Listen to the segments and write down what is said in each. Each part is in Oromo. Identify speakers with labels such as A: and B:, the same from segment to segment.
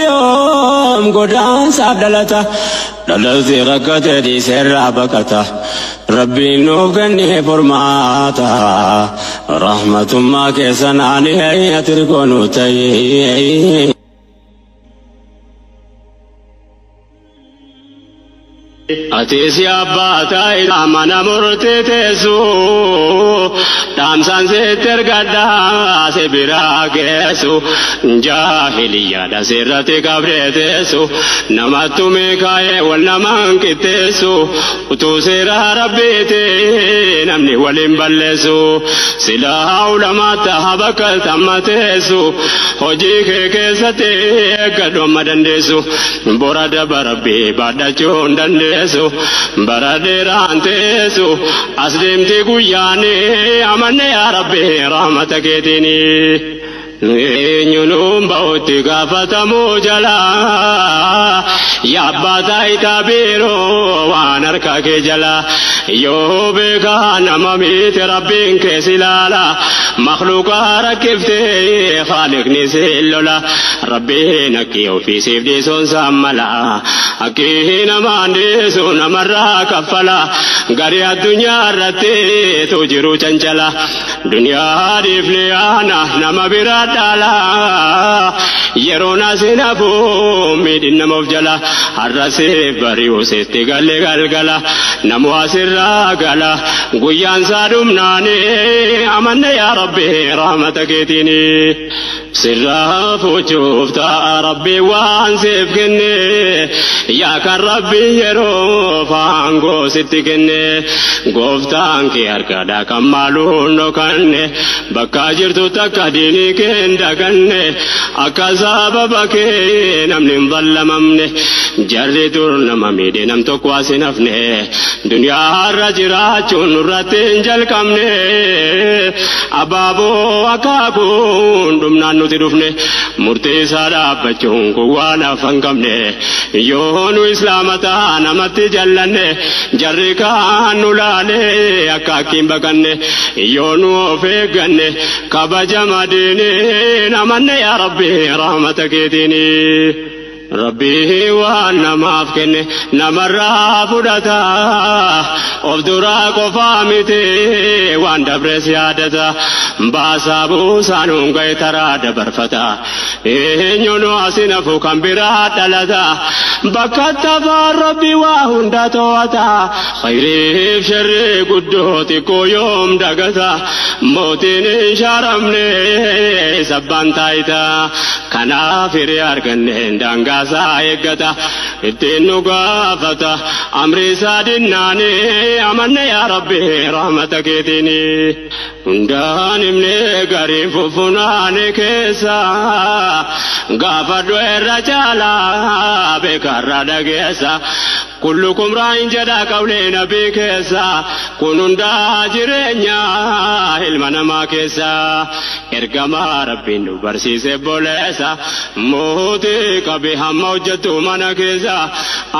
A: يوم قدام سابدلتا للذي ركت دي سر بكتا ربي نوغني فرماتا رحمة ما كيسن عليه يتركون تي Ati abbata ila mana murte tesu tamsan se tergada se biragesu jahiliya da sirrati kabre tesu namatume kaye wal naman kitesu utu sira rabbite namni walim ballesu sila ulama tahabaka tamatesu hoji ke kesate gado madandesu borada barabbe badacho dande Baraderan tesu aslim te guyane amane ya rabbi rahmataketini Nyunum bauti gafatamu jala Ya batai tabiro wanarka ke jala Yo beka namami te rabbin ke silala Makhluka rakifte khalik nisillola Rabbi nakiyo fi sifdi son sammala Aki namande su namarra kafala Gari adunya rate tujiru chanchala Dunya difliana namabira dala yerona sinafu midin namof jala harrase bariu sete galle galgala namo asirra gala guyan sadum nane amanne ya rabbi rahmataketini sirra fuchufta rabbi wan sefgenne ya kan rabbi yero fango sitikenne goftan ki arkada kamalun no kanne bakka jirtu takadini kenda kanne akazaba bake namnin dallamamne jarri turnama mide nam to kwasinafne dunya harra jirachun ratin jalkamne ababo akabun dumnan nuti dufne murti sada bachun ko wana fangamne yonu islamata namati jallanne jarri kanulale akakim bakanne yonu feganne kabajama dine namanne ya rabbi rahmataketini Rabbi wa namaf kenne namarra fudata obdura ko famite wanda presiadata basabu sanun gaitara dabarfata enyono asina fu kambira dalata bakata rabbi wa hunda toata khairi sharri guddoti ko yom dagata motin sharamne sabbantaita kana firi arganne danga saayegata itinu gafata amri sadinane amanne ya rabbi rahmataketini undan imne garin fufunane kesa gafadu errajala bekarra dagesa kullukum ra'in jada qawle nabi kesa kununda jirenya ilmana ma kesa ergama rabbin barsise bolesa muti kabi hamawjatu mana kesa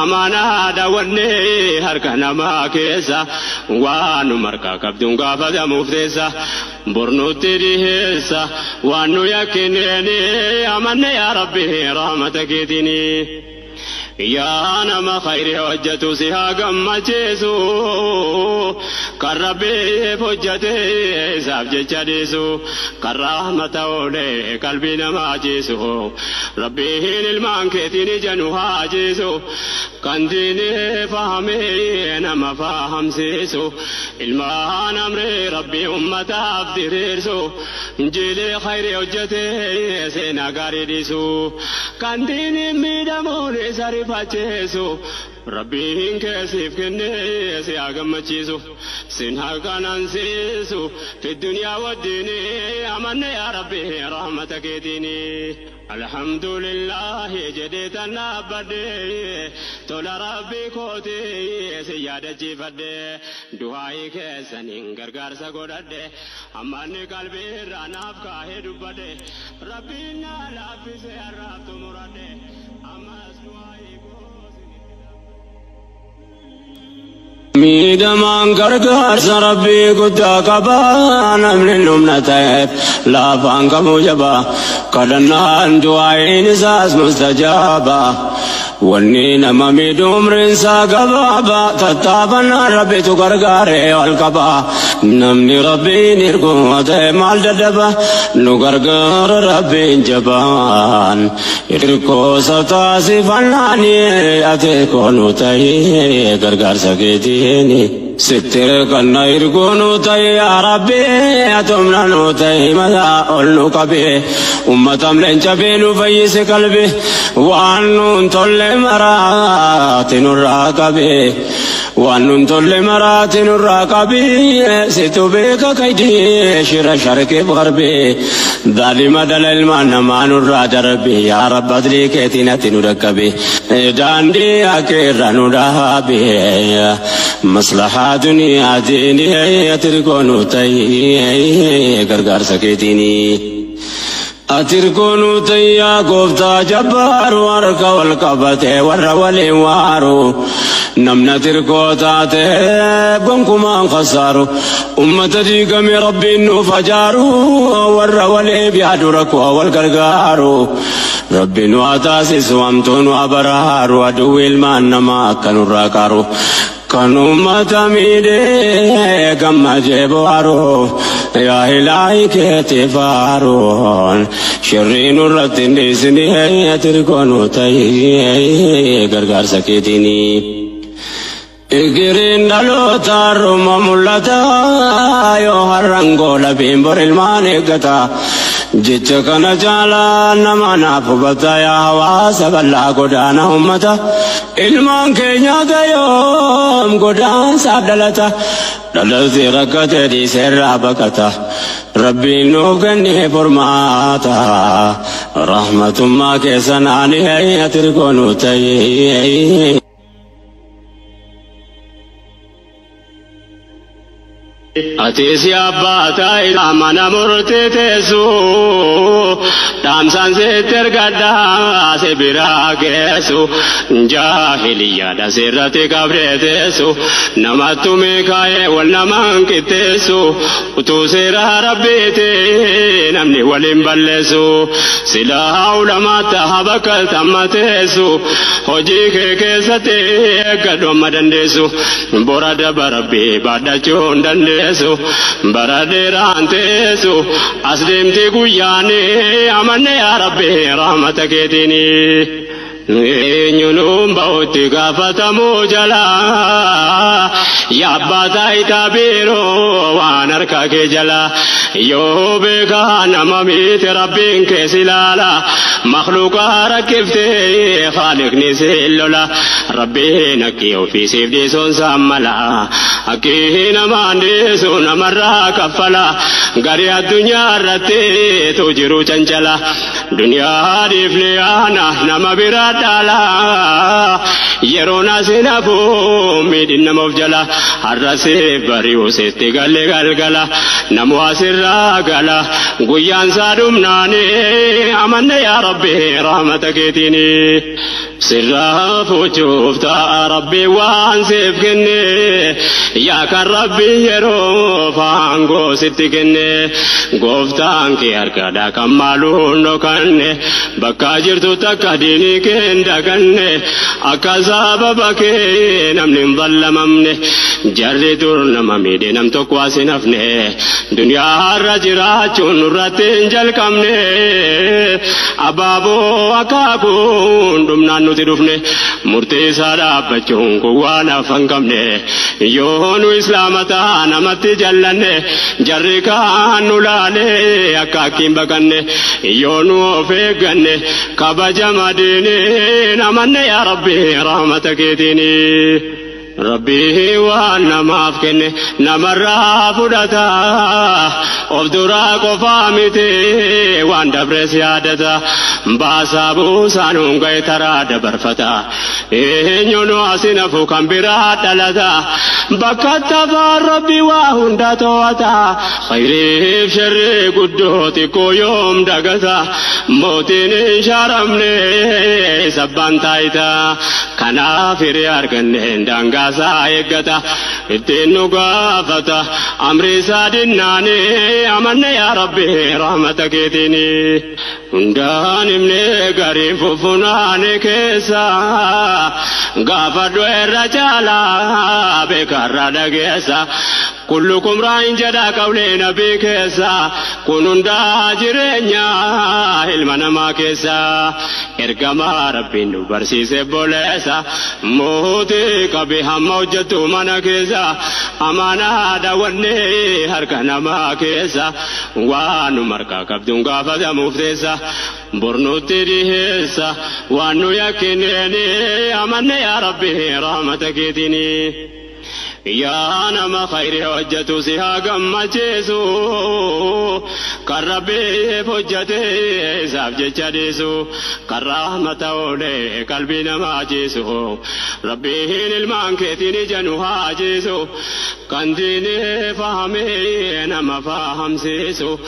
A: amana dawanne harkana ma kesa wanu marka kabdun gafada muftesa burnuti dihesa wanu yakineni amanne ya rabbi rahmataketini يا نما خير وجهت سها غمچسو كربي فوجته سبج چديسو كرحمت اولي قلبي نماجسو ربي المانكتني جنوها جسو كنديني فهمي نما فهم سيسو المان امر ربي امه افدرسو جيل خير وجهته سنا غاريدسو كنديني ميدمون سري fachesu rabbiin keesiif kenne si agammachiisu sin haqanansiisu fi duniyaa waddiini amanne yaa rabbi rahmatakeetiini alhamdulillah jedheetan dhaabbadhe tola rabbii kooti si yaadachiifadhe du'aa'ii keessaniin gargaarsa godhadhe ammanni qalbii irraa naaf kaahee dubbadhe rabbiin na laaffise har'aaf xumuradhe ammas du'aa'ii miidhamaan gargaarsa rabbii guddaa qabaa namni humna ta'eef laafaan kamuu jabaa kadhannaan du'aa'iin isaas mustajaabaa wanni nama miidhu umriinsaa gabaabaa tattaafannaan rabbitu gargaaree ol qabaa namni rabbiin hirkuma ta'e maal dadhaba nu gargaara rabbiin jabaan hirkoosa taasifannaanii ati koonu ta'ee gargaarsa keetiini sittir kanna hirkoonu ta'e yaa rabbi atumna nu ta'e mataa ol nu qabe ummatam leenca beenu fayyise qalbe waan nun tolle maraati nurraa qabe waan nun tolle maraati nurraa qabe situ beeka kaydee shira sharkeef garbe daalima dhala ilmaan namaa nurraa darbe yaa rabbi adlii keetiin ati nu dhaqqabe daandii akeerra nu dhaabe maslahaa duniyaa diinii ati hirkoonu ta'e gargaarsa keetiini atirkoonu tayyaa gooftaa jabbaaru harka wal qabate warra waliin waaru namna tirkoo taate gonkumaan khasaaru ummata diigame rabbiin nuuf ajaaru warra waliif yaadu rakkoo wal gargaaru rabbiin waa taasisu hamtuu nu abaraaru aduwwi ilmaan namaa akka nurraa qaaru kan ummata miidhee gammadee bohaaru yaa ilaahi keetii faaruun shirrii nurratti hin dhiisinii tirkoonu ta'e gargaarsa keetiini igiriin dhaloota har'uma mul'ata yoo har'angoo labiin bor ilmaan eeggata jecha kana caalaa nama naaf hubata yaa hawaasa bal'aa godaana ummata ilmaan keenya gayoom godaansaaf dhalata dhalati rakkate dhiiseerraa baqata rabbiin nuuf kennee furmaata rahmatummaa keessa naani ati hirkoonu ta'e Atisi abbata mana murte tesu damsan se tergada se biragesu jahiliya da sirate kabretesu namatu me kaye wal naman kitesu utu sira rabbite namni walim ballesu sila ulama tahabakal tamatesu hoji ke kesate gado madandesu borada barabbi badacho ndande baraderantesu aslimti guyane amane ya rabbi rahmataketini nyunum bauti gafatamu jala ya batai tabiro wanarka ke jala yo beka namamit rabbin ke silala makhluqa rakifte khaliq ni silala rabbina ki fi sifdi son samala akina mandesu namarra kafala gari adunya rate tujiru chanchala dunya difliana namabira dala yerona sinafu midin namofjala harase bariu sete galle galgala namu asirra gala guyan sadumnane amanna ya rabbi rahmataketini sirra fuchufta rabbi wan sefkenne ya kan rabbi yero fango sitikenne goftan ki arkada kamalu nokanne bakka jirtu takadini kenda kanne akazaba bake namni dallamamne jarri dur namamide nam tokwasinafne dunya rajira chun ratin jalkamne ababo akakun dumnan nuti dufne murte sada bachun ko wana fangamne yoonu islamata namatti jallanne jarri kaanulale akakin bakanne yoonu ofeganne kabajamadine namanne ya rabbi rahmataketini rabbi waan namaaf kenne namarraa fudhata of duraa qofaa miti waan dabres yaadata baasaa buusaan hungae taraa dabarfata eenyuun asinafu kan biraa dhalata bakka tafaan rabbi waa hunda to'ata khayriif sharri guddoo xiqqoo yoom dagata mootiin hin shaaramne sabbaan taayita kanaaf hiree arganne daangaa mirgaasaa eeggata ittiin nu gaafata amrii isaa dinnaani amanne yaa rabbi rahmata keetiini hundaan himne gariin fufunaane keessa gaafadhu irra caalaa beekarra dhageessa كلكم راع جدا قولين بكيسا كنون دا جرينيا علمنا ما كيسا ارقما ربي نبرسيس بوليسا موتي قبيها موجتو منا كيسا امانا داوني هركنا ما كيسا وانو مركا قبدون قافة مفتيسا برنو تريهيسا وانو يكينيني امانا يا ربي رحمتك يديني يا نما خير حجتو سيها قمجيسو كربي فجتي ساب جديسو كرامة أولي قلبي نماجيسو ربي هن كتيني جنوها جيسو كنديني فهمي نما فهم سيسو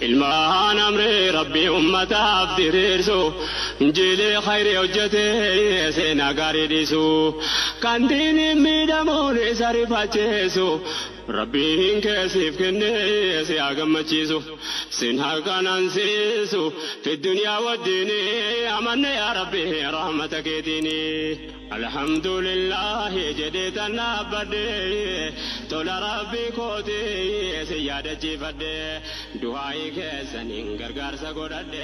A: المان أمري ربي أمتا أفدريرسو جيلي خير حجتي سينا قاريديسو كنديني ميدموني ساري facheesu rabbiin keessiif kennee si agammachiisu sin haqanansiisu fi duniyaa waddiini amanne yaa rabbi rahmata keetiini alhamdulillahi jedhee tannaabadde tola rabbi kooti si yaadachiifadde du'aayi keessaniin gargaarsa godhadde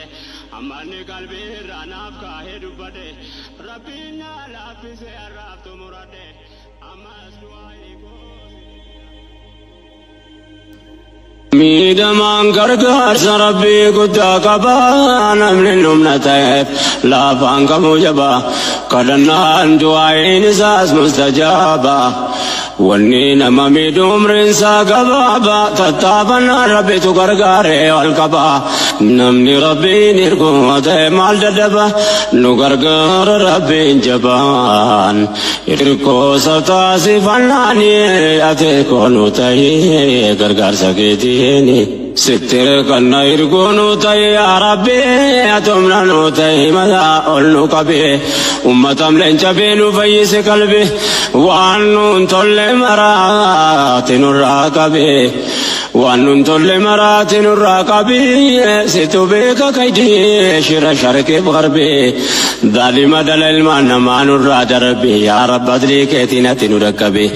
A: ammanni qalbii irraa naaf kaahee dubbadde rabbiin na laaffise arraabtu muradde ammas du'aayi ميدمان غرغر ربي قد قبانا من النمنتين لا فانك مجبا قدنا دعائين ساس مستجابا ونين مميد عمر ساقبابا تتابنا ربي تغرغر والقبا نمني ربي نرقوة مال ددبا نغرغر ربي جبان يرقو ستاسي فناني أتيكو نوتي غرغر سكيتي ستر كنا يرقونو تي يا ربي أتمنى نوتي مدى أولو كبي أمتم لنجبينو فيس قلبي وأنو تل مرات نراكبي وأنو تل مرات نراكبي ستو بيك كيدي شر شرك بغربي ظالم دلل ما نرى دربي يا رب أدريك تينة نركبي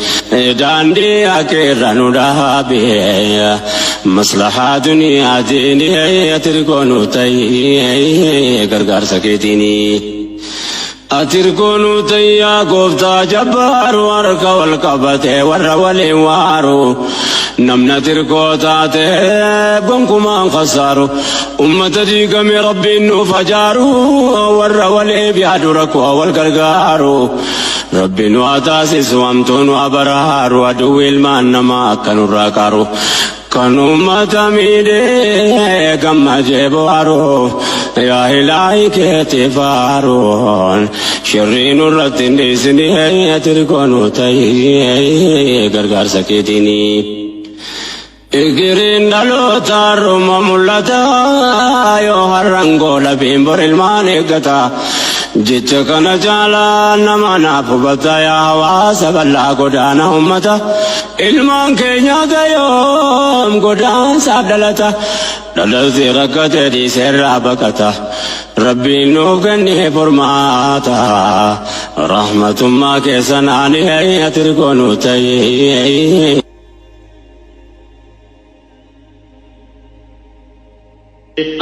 A: داندي أكير نرابي مصلحة دنيا ديني تركونو تي غرغر سكيتيني أتركونو تيا قفتا جبار ورك والقبته والرولي وارو نمنا تركو تاتي بنكما خسارو أمة ديقم ربي إنو فجارو والرولي بيادو ركو والقرقارو ربي نواتاسس وامتون وابرار ودو المان نما كانوا راكارو كانوا متميدي كما جبارو يا إلهي كتفارون شرين الرتين ديسني تركونو تي غرغر سكيتيني إغرين دلو تارو مملتا يو هرنغو لبيمبر المانيكتا جيتش كان جالا نمانا فبتا يا حواس بلا قدانا أمتا إلمان كينيا يوم قدان سابدلتا دلزي ركتا دي سر بكتا ربي نوغني فرماتا رحمة ما كيسناني هي تركونو تي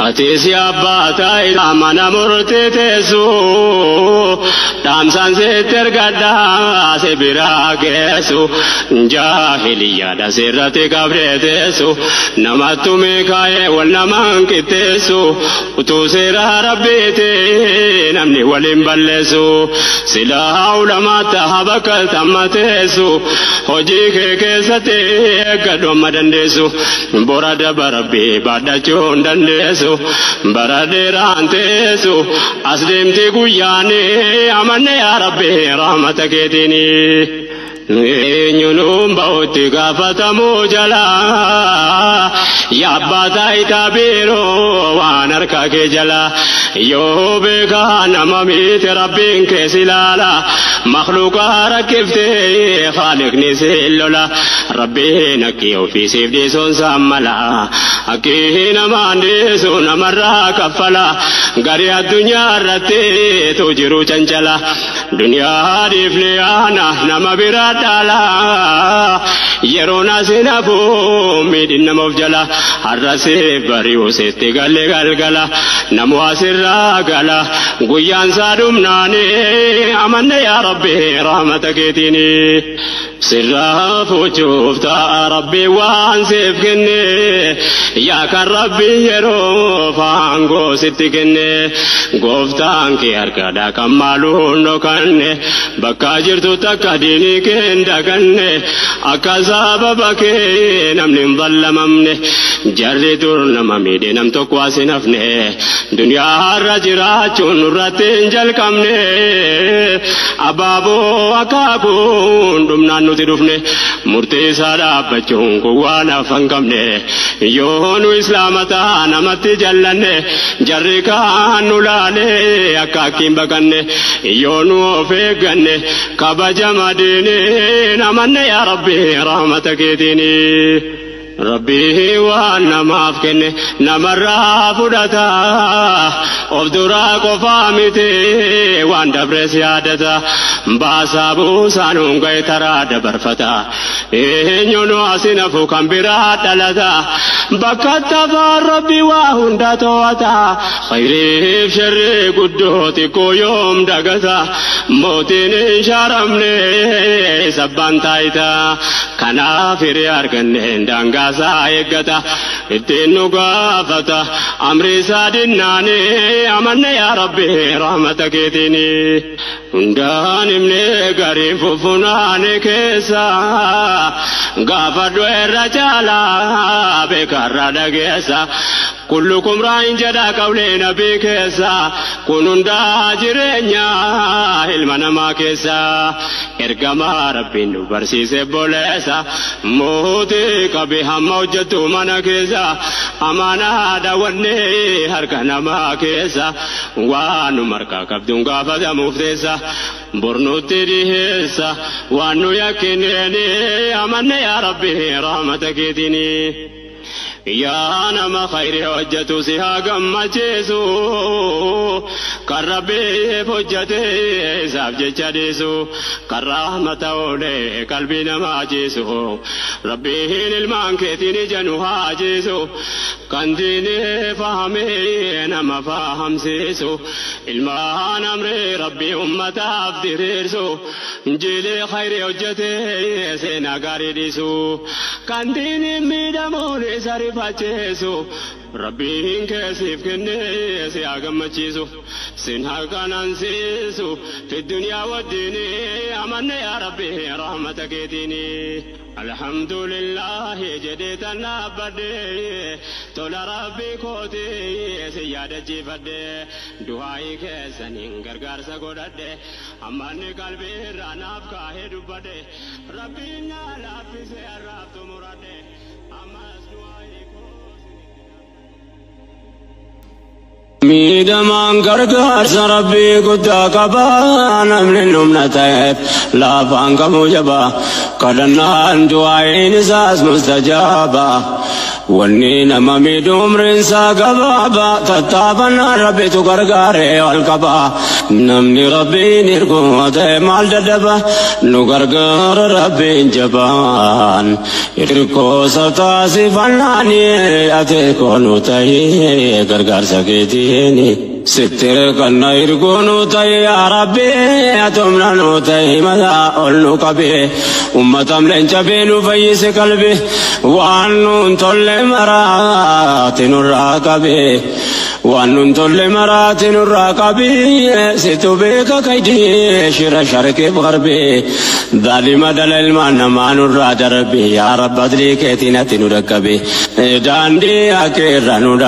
A: أتيسي أباتا إلى من مرتي تسو دامسان ستر قدا سبرا كيسو جاهلية دا سرتي قبري تسو نمتو ميكاي والنمان كتسو وتو سيرا ربيتي نمني ولين بلسو سلا علماء تهبك تمتسو هجيك كيستي قدو مدندسو براد بربي بعد جون دندسو براديران تسو أسلمتي قياني أمني يا ربي رحمتك يديني Nyunum bauti gafatamu jala ya batai tabiru wanarka ke jala yo beka namami rabbin ke silala makhluqa rakifte khaliq ni silala rabbina ki fi sifdi son samala akina mande sun marra kafala gari dunya rate tujiru chanjala dunya difliana namabira dala yerona sinabu midin namofjala harase bariu sete galle galgala namu asirra gala guyan sadum nane amanne ya rabbi rahmataketini sirra fuchufta rabbi wan sefkenne ya kan rabbi yero fango sitikenne goftan ki arkada kamalu no kanne bakka jirtu takadini kenda kanne akazaba bake namni dallamamne jarri turnamamide nam tokwasinafne dunya harajira chunratin jalkamne ababo akabu dumnan nutirufne murte sada bachon ko wana fangamne yonu islamata namati jallanne jarri kanulale akakim bakanne yonu feganne kabajamadine namanne ya rabbi rahmataketini ربي وانا مافكن نمرا فدتا افدرا قفامتي وان دبر سيادتا باسابو سانون غيترا دبرفتا نيونو اسنفو كمبرا دلتا بكتا ربي واهندا توتا خير شر قدوتي كو يوم دغتا موتين شرمني سبان تايتا كنا فيري ارغن دانغا saayegata itinu gafata amri sadinani amanne ya rabbi rahmataketini undanimne garin fufunane kesa gafadu erajala bekarra dagesa kullukum ra'in jada qawle nabi kesa kununda jirenya ilmana ma kesa ergama rabbin barsise bolesa moti kabe hamawjatu mana kesa amana dawanne harkana ma kesa wanu marka kabdun gafada muftesa burnuti dihesa wanu yakinene amanne ya rabbi rahmataketini يا نما خير وجهتو سها غمچيسو كربي فوجته سابجه چديسو كرامتو له قلبي نما جيسو ربي المانك تيني جنوها جيسو كنديني فهمي نما فهم سيسو المان امر ربي امتا افدرسو جيلي خير وجهته سينا غاريديسو كنديني ميدمون ساري fachesu rabbiin keesiif kennee si agammachiisu sin haqanansiisu fi dunyaa waddiini amanne yaa rabbi rahmata keetiini alhamdulillah jedhee tannaabadde tola rabbi kooti si yaadachiifadde du'aa'ii keessaniin gargaarsa godhadhe ammanni qalbii irraa naaf kaahee dubbadhe rabbiin na laaffise arraaf xumuradhe ammas du'aa'ii ميدمان غرغر ربي قد قبانا من النمنتين لا فانك مجبا قدنا دعائي نساس مستجابا ونين مميد عمر ساقبا تتابنا ربي تغرغر والقبا نمني ربي نرقو مال ددبا نغرغر ربي جبان يرقو سبتاسي فناني أتيكو نوتاي غرغر سكيتي ستر كنا يرقونو تاي يا ربي أتمنى نوتاي مدى أولو كبي أمتم لنجبينو فيس قلبي وأنو تل مرات نراقبي وأنو تل مرات نراقبي ستو بيك كيدي شر شرك بغربي ظالم دلل ما نرى دربي يا رب أدري كيتنا تنرقبي داندي أكيرانو